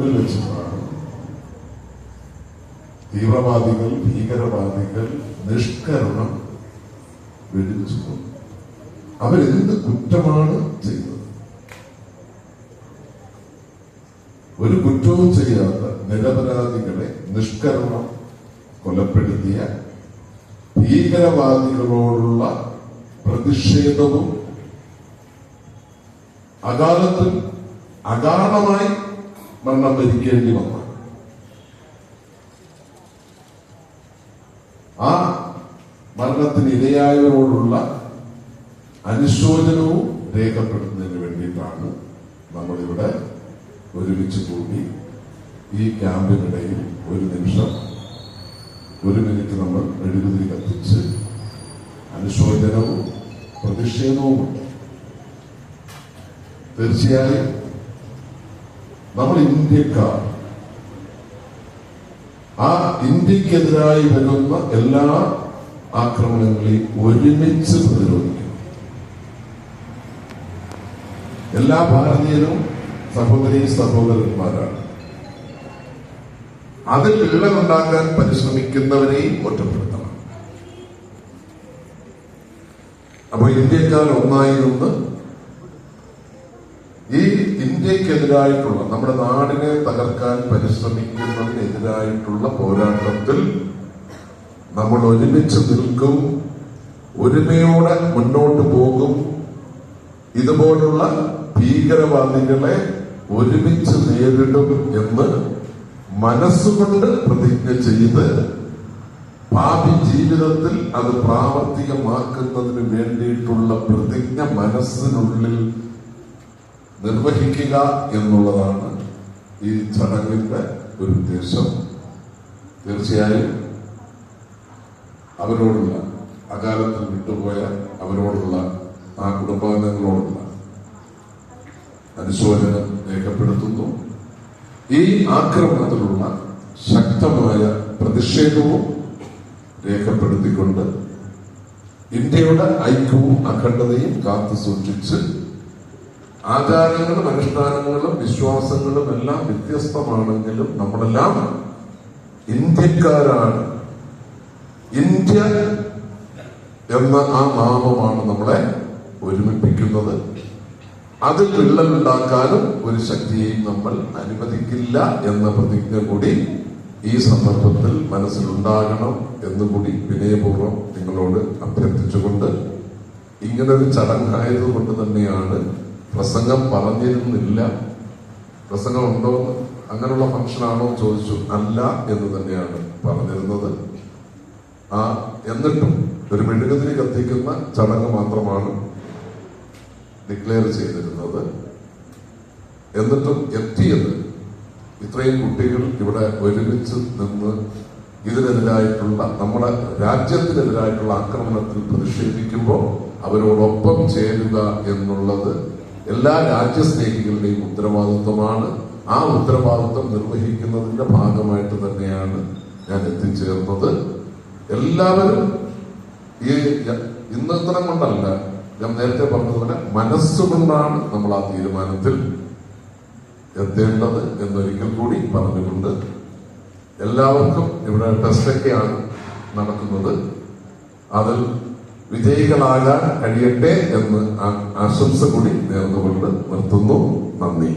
മുന്നിൽ വെച്ചിട്ടാണ് തീവ്രവാദികൾ, ഭീകരവാദികൾ നിഷ്കരണം വെടിവെച്ചു കൊന്നു. അവരെന്ത് കുറ്റമാണ് ചെയ്തത്? ഒരു കുറ്റവും ചെയ്യാത്ത നിരപരാധികളെ നിഷ്കരണം കൊലപ്പെടുത്തിയ ഭീകരവാദികളോടുള്ള പ്രതിഷേധവും അകാരണമായി മരണം വരിക്കേണ്ടി വന്നു. ആ മരണത്തിനിരയായവരോടുള്ള അനുശോചനവും രേഖപ്പെടുത്തുന്നതിന് വേണ്ടിയിട്ടാണ് നമ്മളിവിടെ ഒരുമിച്ച് കൂടി ഈ ക്യാമ്പിനിടയിൽ ഒരു മിനിറ്റ് നമ്മൾ മെഴുകുതിരി കത്തിച്ച് അനുശോചനവും പ്രതിഷേധവുമുണ്ട്. തീർച്ചയായും നമ്മൾ ഇന്ത്യക്കാർ ആ ഇന്ത്യക്കെതിരായി വരുന്ന എല്ലാ ആക്രമണങ്ങളെയും ഒരുമിച്ച് പ്രതിരോധിക്കും. എല്ലാ ഭാരതീയരും സഹോദരന്മാരാണ്. അതിൽ വിള്ളലുണ്ടാക്കാൻ പരിശ്രമിക്കുന്നവരെയും ഒറ്റപ്പെടുത്തണം. അപ്പൊ ഇന്ത്യക്കാർ ഒന്നായി നിന്ന് ഈ ഇന്ത്യക്കെതിരായിട്ടുള്ള, നമ്മുടെ നാടിനെ തകർക്കാൻ പരിശ്രമിക്കുന്നതിനെതിരായിട്ടുള്ള പോരാട്ടത്തിൽ നമ്മൾ ഒരുമിച്ച് നിൽക്കും, ഒരുമയോടെ മുന്നോട്ട് പോകും. ഇതുപോലുള്ള ഭീകരവാദികളെ ഒരുമിച്ച് നേരിടും എന്ന് മനസ്സുകൊണ്ട് പ്രതിജ്ഞ ചെയ്ത് ഭാവി ജീവിതത്തിൽ അത് പ്രാവർത്തികമാക്കുന്നതിന് വേണ്ടിയിട്ടുള്ള പ്രതിജ്ഞ മനസ്സിനുള്ളിൽ നിർവഹിക്കുക എന്നുള്ളതാണ് ഈ ചടങ്ങിന്റെ ഒരു ഉദ്ദേശം. തീർച്ചയായും അവരോടുള്ള, അകാലത്തിൽ വിട്ടുപോയ അവരോടുള്ള, ആ കുടുംബാംഗങ്ങളോടുള്ള അനുശോചനം രേഖപ്പെടുത്തുന്നു. ഈ ആക്രമണത്തിലുള്ള ശക്തമായ പ്രതിഷേധവും രേഖപ്പെടുത്തിക്കൊണ്ട് ഇന്ത്യയുടെ ഐക്യവും അഖണ്ഡതയും കാത്തു സൂക്ഷിച്ച് ആചാരങ്ങളും അനുഷ്ഠാനങ്ങളും വിശ്വാസങ്ങളും എല്ലാം വ്യത്യസ്തമാണെങ്കിലും നമ്മളെല്ലാം ഇന്ത്യക്കാരാണ്. ഇന്ത്യ എന്ന ആ നാമമാണ് നമ്മളെ ഒരുമിപ്പിക്കുന്നത്. അതിൽ വിള്ളലുണ്ടാക്കാനും ഒരു ശക്തിയെയും നമ്മൾ അനുവദിക്കില്ല എന്ന പ്രതിജ്ഞ കൂടി ഈ സന്ദർഭത്തിൽ മനസ്സിലുണ്ടാകണം എന്നുകൂടി വിനയപൂർവ്വം നിങ്ങളോട് അഭ്യർത്ഥിച്ചുകൊണ്ട്, ഇങ്ങനൊരു ചടങ്ങായതുകൊണ്ട് തന്നെയാണ് പ്രസംഗം പറഞ്ഞിരുന്നില്ല. പ്രസംഗം ഉണ്ടോ, അങ്ങനെയുള്ള ഫംഗ്ഷനാണോ ചോദിച്ചു. അല്ല എന്ന് തന്നെയാണ് പറഞ്ഞിരുന്നത്. എന്നിട്ടും ഒരു മെഴുകുതിരി കത്തിക്കുന്ന ചടങ്ങ് മാത്രമാണ് ഡിക്ലെയർ ചെയ്തിരുന്നത്. എന്നിട്ടും എത്തിയത് ഇത്രയും കുട്ടികൾ ഇവിടെ ഒരുമിച്ച് നിന്ന് ഇതിനെതിരായിട്ടുള്ള, നമ്മുടെ രാജ്യത്തിനെതിരായിട്ടുള്ള ആക്രമണത്തിൽ പ്രതിഷേധിക്കുമ്പോൾ അവരോടൊപ്പം ചേരുക എന്നുള്ളത് എല്ലാ രാജ്യസ്നേഹികളുടെയും ഉത്തരവാദിത്വമാണ്. ആ ഉത്തരവാദിത്വം നിർവഹിക്കുന്നതിന്റെ ഭാഗമായിട്ട് തന്നെയാണ് ഞാൻ എത്തിച്ചേർന്നത്. എല്ലാവരും ഈ ഇന്നത്തരം കൊണ്ടല്ല, ഞാൻ നേരത്തെ പറഞ്ഞതുപോലെ മനസ്സുകൊണ്ടാണ് നമ്മൾ ആ തീരുമാനത്തിൽ എത്തേണ്ടത് എന്നൊരിക്കൽ കൂടി പറഞ്ഞുകൊണ്ട്, എല്ലാവർക്കും ഇവിടെ ടെസ്റ്റൊക്കെയാണ് നടക്കുന്നത്. അതിൽ വിജയികളാകാൻ കഴിയട്ടെ എന്ന് ആശംസ കൂടി നേർന്നുകൊണ്ട് നിർത്തുന്നു. നന്ദി.